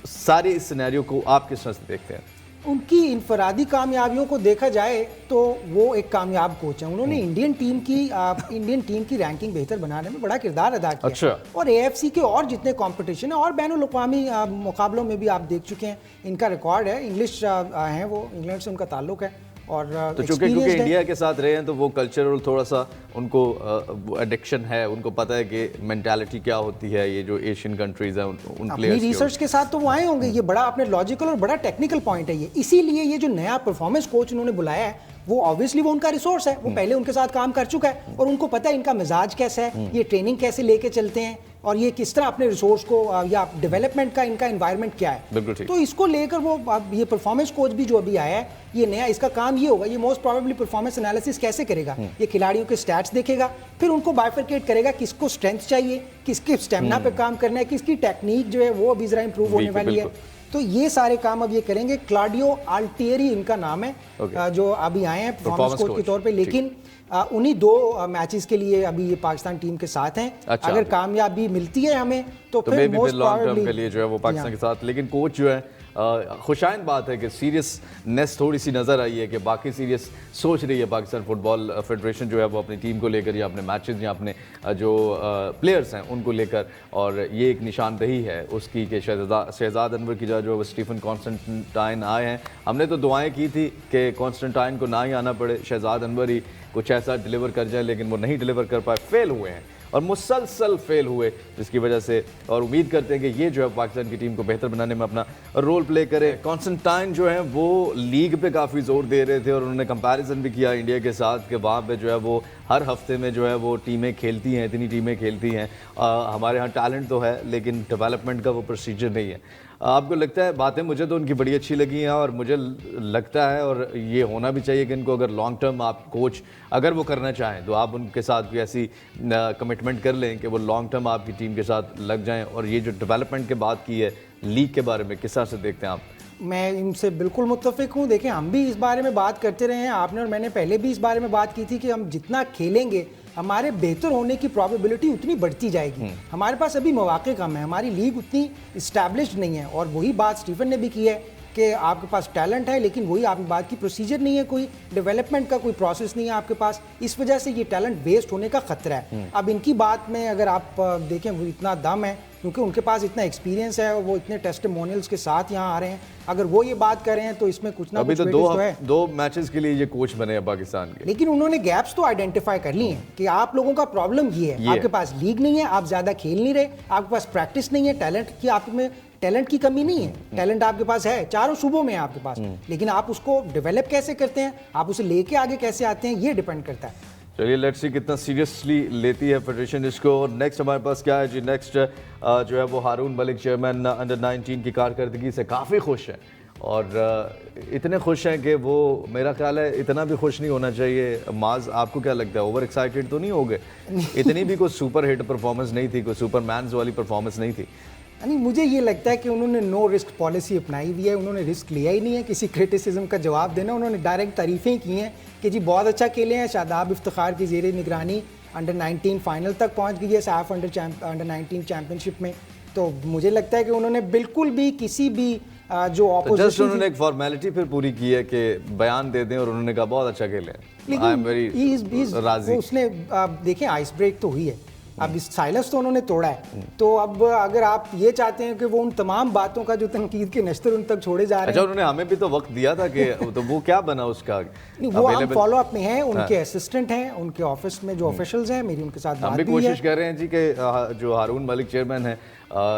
सारे इस सिनेरियो को आप किस तरह से देखते हैं? उनकी इनफरादी कामयाबियों को देखा जाए तो वो एक कामयाब कोच हैं। उन्होंने इंडियन टीम की रैंकिंग बेहतर बनाने में बड़ा किरदार अदा किया। अच्छा। और AFC के और जितने कंपटीशन है और बैनुल-अक़वामी मुकाबलों में भी आप देख चुके हैं, इनका रिकॉर्ड है। इंग्लिश हैं, वो इंग्लैंड से उनका ताल्लुक है और तो क्योंकि इंडिया के साथ रहे हैं तो वो कल्चरल थोड़ा सा उनको एडिक्शन है, उनको पता है कि मेंटालिटी क्या होती है, ये जो एशियन कंट्रीज हैं उन प्लेयर्स रिसर्च के साथ तो वो आए होंगे। ये बड़ा आपने लॉजिकल और बड़ा टेक्निकल पॉइंट है ये। इसीलिए ये जो नया परफॉर्मेंस कोच उन्होंने बुलाया है वो ऑब्वियसली वो उनका रिसोर्स है, वो पहले उनके साथ काम कर चुका है और उनको पता है इनका मिजाज कैसा है, ये ट्रेनिंग कैसे लेके चलते हैं और ये किस तरह अपने रिसोर्स को या डेवलपमेंट का इनका एनवायरनमेंट क्या है। तो इसको लेकर वो ये परफॉर्मेंस कोच भी जो अभी आया है ये नया, इसका काम ये होगा, ये मोस्ट प्रोबेबली परफॉर्मेंस एनालिसिस कैसे करेगा, ये खिलाड़ियों के स्टैट्स देखेगा, फिर उनको बाइफरकेट करेगा किसको स्ट्रेंथ चाहिए, किसके स्टेमिना पे काम करना है, किसकी टेक्निक जो है वो अभी जरा इंप्रूव होने वाली है। तो ये सारे काम अब ये करेंगे। क्लाडियो अल्टियरी इनका नाम है, जो अभी आए हैं परफॉर्मेंस कोच के तौर पे, लेकिन उन्हीं 2 मैचेस के लिए अभी ये पाकिस्तान टीम के साथ हैं। अच्छा, अगर कामयाबी मिलती है हमें तो फिर मोस्ट लॉन्ग टर्म के लिए जो है वो पाकिस्तान के साथ। लेकिन कोच जो है खुशाइन बात है कि सीरियसनेस थोड़ी सी नज़र आई है कि बाकी सीरियस सोच रही है पाकिस्तान फुटबॉल फेडरेशन जो है वो अपनी टीम को लेकर या अपने मैचेस या अपने जो प्लेयर्स हैं उनको लेकर, और ये एक निशानदही है उसकी कि शहजाद अनवर की जो वो स्टीफन कॉन्स्टेंटाइन आए हैं। हमने तो दुआएं की थी कि कॉन्स्टेंटाइन को ना ही आना पड़े, शहजाद अनवर ही कुछ ऐसा डिलीवर कर जाए, लेकिन वो नहीं डिलीवर कर पाए, फेल हुए हैं और मुसलसल फेल हुए, जिसकी वजह से और उम्मीद करते हैं कि ये जो है पाकिस्तान की टीम को बेहतर बनाने में अपना रोल प्ले करे। कॉन्स्टेंटाइन जो है वो लीग पे काफ़ी जोर दे रहे थे और उन्होंने कंपैरिजन भी किया इंडिया के साथ कि वहाँ पे जो है वो हर हफ्ते में जो है वो टीमें खेलती हैं, इतनी टीमें खेलती हैं, हमारे यहाँ टैलेंट तो है लेकिन डेवलपमेंट का वो प्रोसीजर नहीं है। आपको लगता है, बातें मुझे तो उनकी बड़ी अच्छी लगी हैं और मुझे लगता है और ये होना भी चाहिए कि इनको अगर लॉन्ग टर्म आप कोच अगर वो करना चाहें तो आप उनके साथ भी ऐसी कमिटमेंट कर लें कि वो लॉन्ग टर्म आपकी टीम के साथ लग जाएं। और ये जो डेवलपमेंट के बात की है लीग के बारे में, किस तरह से देखते हैं आप? मैं इनसे बिल्कुल मुत्तफिक हूँ। देखिए, हम भी इस बारे में बात करते रहे हैं, आपने और मैंने पहले भी इस बारे में बात की थी कि हम जितना खेलेंगे हमारे बेहतर होने की प्रोबेबिलिटी उतनी बढ़ती जाएगी। हमारे पास अभी मौके कम है, हमारी लीग उतनी इस्टेब्लिश्ड नहीं है। और वही बात स्टीफन ने भी की है कि आपके पास टैलेंट है लेकिन वही आपकी बात की प्रोसीजर नहीं है, कोई डेवलपमेंट का कोई प्रोसेस नहीं है आपके पास, इस वजह से ये टैलेंट वेस्ट होने का खतरा है। अब इनकी बात में अगर आप देखें, वो इतना दम है क्योंकि उनके पास इतना एक्सपीरियंस है और वो इतने टेस्टिमोनियल्स के साथ यहाँ आ रहे हैं। अगर वो ये बात कर रहे हैं तो इसमें कुछ ना अभी कुछ तो है। 2 मैचेस के लिए ये कोच बने हैं पाकिस्तान के, लेकिन उन्होंने गैप्स तो आइडेंटिफाई कर ली हैं कि आप लोगों का प्रॉब्लम ये है, आपके पास लीग नहीं है, आप ज्यादा खेल नहीं रहे, आपके पास प्रैक्टिस नहीं है, टैलेंट की आप में टैलेंट की कमी नहीं है, टैलेंट आपके पास है, चारों सूबों में है आपके पास, लेकिन आप उसको डेवलप कैसे करते हैं, आप उसे लेके आगे कैसे आते हैं, ये डिपेंड करता है। चलिए लेट्स सी कितना सीरियसली लेती है फेडरेशन इसको। और नेक्स्ट हमारे पास क्या है जी, नेक्स्ट जो है वो हारून मलिक चेयरमैन अंडर 19 की कारकर्दगी से काफ़ी खुश हैं और इतने खुश हैं कि वो, मेरा ख्याल है इतना भी खुश नहीं होना चाहिए। माज, आपको क्या लगता है, ओवर एक्साइटेड तो नहीं हो गए? इतनी भी कोई सुपर हिट परफॉर्मेंस नहीं थी, कोई सुपरमैन्स वाली परफॉर्मेंस नहीं थी। नहीं, मुझे ये लगता है कि उन्होंने नो रिस्क पॉलिसी अपनाई हुई है, उन्होंने रिस्क लिया ही नहीं है किसी क्रिटिसिज्म का जवाब देना। उन्होंने डायरेक्ट तारीफ़ें की हैं कि जी बहुत अच्छा खेले हैं, शादाब इफ्तिखार की ज़ेरे निगरानी अंडर 19 फाइनल तक पहुंच गई है साफ अंडर 19 चैम्पियनशिप में। तो मुझे लगता है कि उन्होंने बिल्कुल भी किसी भी जो जस्ट ऑपोजिशन उन्होंने एक फॉर्मेलिटी फिर पूरी की है कि बयान दे दें और उन्होंने कहा बहुत अच्छा खेले। आई एम वेरी राजी। उसने देखें आइस ब्रेक तो हुई है, अब इस साइलेंस तो उन्होंने तोड़ा है, तो अब अगर आप ये चाहते हैं कि वो उन तमाम बातों का जो तनकीद के नश्तर उन तक छोड़े जा रहे अच्छा, हैं, उन्होंने हमें भी तो वक्त दिया था कि तो वो क्या बना उसका? वो हम फॉलो अप में हैं, उनके असिस्टेंट हैं, उनके ऑफिस में जो ऑफिशियल्स हैं, मेरी उनके साथ हम बात भी भी है। कोशिश कर रहे हैं जी कि जो हारून मलिक चेयरमैन हैं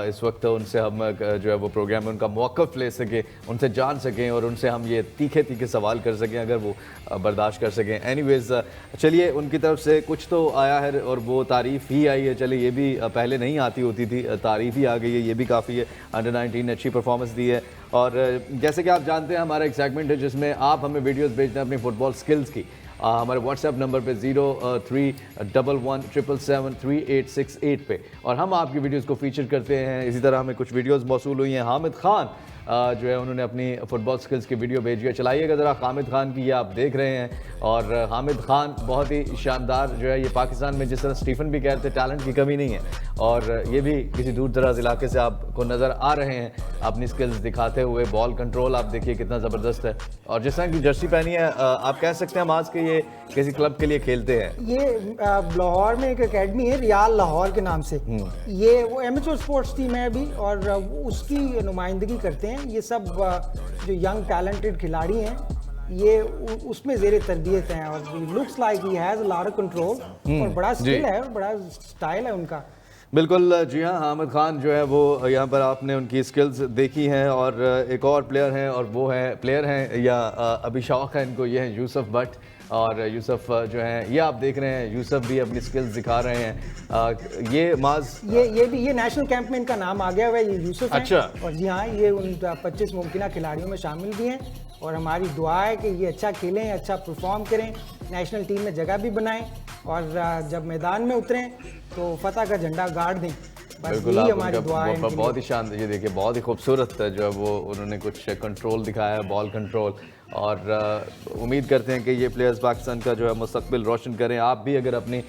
इस वक्त उनसे हम जो है वो प्रोग्राम में उनका मौक़िफ़ ले सकें, उनसे जान सकें और उनसे हम ये तीखे तीखे सवाल कर सकें अगर वो बर्दाश्त कर सकें। एनीवेज़ चलिए, उनकी तरफ से कुछ तो आया है और वो तारीफ़ ही आई है। चलिए, ये भी पहले नहीं आती होती थी, तारीफ़ ही आ गई है, ये भी काफ़ी है। अंडर 19 ने अच्छी परफॉर्मेंस दी है और जैसे कि आप जानते हैं हमारा एक सेगमेंट है जिसमें आप हमें वीडियोज़ भेजते हैं अपनी फुटबॉल स्किल्स की। हमारे व्हाट्सएप नंबर पे 0311773868 पे, और हम आपकी वीडियोस को फीचर करते हैं। इसी तरह हमें कुछ वीडियोस मौसूल हुई हैं। हामिद खान जो है उन्होंने अपनी फुटबॉल स्किल्स की वीडियो भेजी है, चलाइएगा ज़रा हामिद खान की, ये आप देख रहे हैं। और हामिद खान बहुत ही शानदार जो है, ये पाकिस्तान में जिस तरह स्टीफन भी कहते हैं टैलेंट की कमी नहीं है, और ये भी किसी दूर दराज इलाके से आपको नज़र आ रहे हैं अपनी स्किल्स दिखाते हुए। बॉल कंट्रोल आप देखिए कितना ज़बरदस्त है, और जिस तरह की जर्सी पहनी है आप कह सकते हैं माज के ये किसी क्लब के लिए खेलते हैं। ये लाहौर में एक एकेडमी है रियाल लाहौर के नाम से, ये वो एमेच्योर स्पोर्ट्स टीम है अभी, और उसकी नुमाइंदगी करते हैं। ये सब जो यंग टैलेंटेड खिलाड़ी हैं, ये उसमें ज़ेरे तरबियत हैं, और looks like he has a lot of control, और बड़ा स्किल है और बड़ा स्टाइल है उनका। बिल्कुल जी हाँ, हामिद खान जो है वो यहाँ पर आपने उनकी स्किल्स देखी हैं। और एक और प्लेयर हैं, और वो है प्लेयर हैं या अभी शौक़ है इनको, ये हैं यूसुफ भट्ट। और यूसुफ जो हैं ये आप देख रहे हैं, यूसुफ भी अपनी स्किल्स दिखा रहे हैं। ये माज ये भी ये नेशनल कैंप में इनका नाम आ गया हुआ है, ये यूसुफ अच्छा। हैं, और जी हाँ, ये उन 25 मुमकिन खिलाड़ियों में शामिल भी हैं, और हमारी दुआ है कि ये अच्छा खेलें, अच्छा परफॉर्म करें, नेशनल टीम में जगह भी बनाएं, और जब मैदान में उतरें तो फतह का झंडा गाड़ दें। बस यही हमारी दुआ है। बहुत ही शानदार, ये देखिए बहुत ही खूबसूरत जो है वो उन्होंने कुछ कंट्रोल दिखाया है, बॉल कंट्रोल, और उम्मीद करते हैं कि ये प्लेयर्स पाकिस्तान का जो है मुस्तकबिल रोशन करें। आप भी अगर अपनी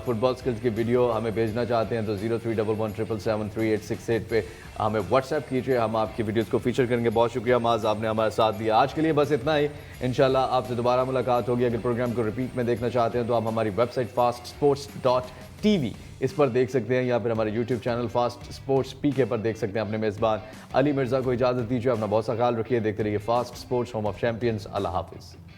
फुटबॉल स्किल्स की वीडियो हमें भेजना चाहते हैं तो 0311773868 पे हमें व्हाट्सएप कीजिए, हम आपकी वीडियोस को फीचर करेंगे। बहुत शुक्रिया माज, आपने हमारा साथ दिया। आज के लिए बस इतना ही, इंशाल्लाह आपसे दोबारा मुलाकात होगी। अगर प्रोग्राम को रिपीट में देखना चाहते हैं तो आप हमारी वेबसाइट fastsports.tv इस पर देख सकते हैं, या फिर हमारे यूट्यूब चैनल फास्ट स्पोर्ट्स पीके पर देख सकते हैं। अपने मेज़बान अली मिर्ज़ा को इजाज़त दीजिए, अपना बहुत सा ख्याल रखिए, देखते रहिए Fast Sports, home of champions. अल्लाह हाफिज़।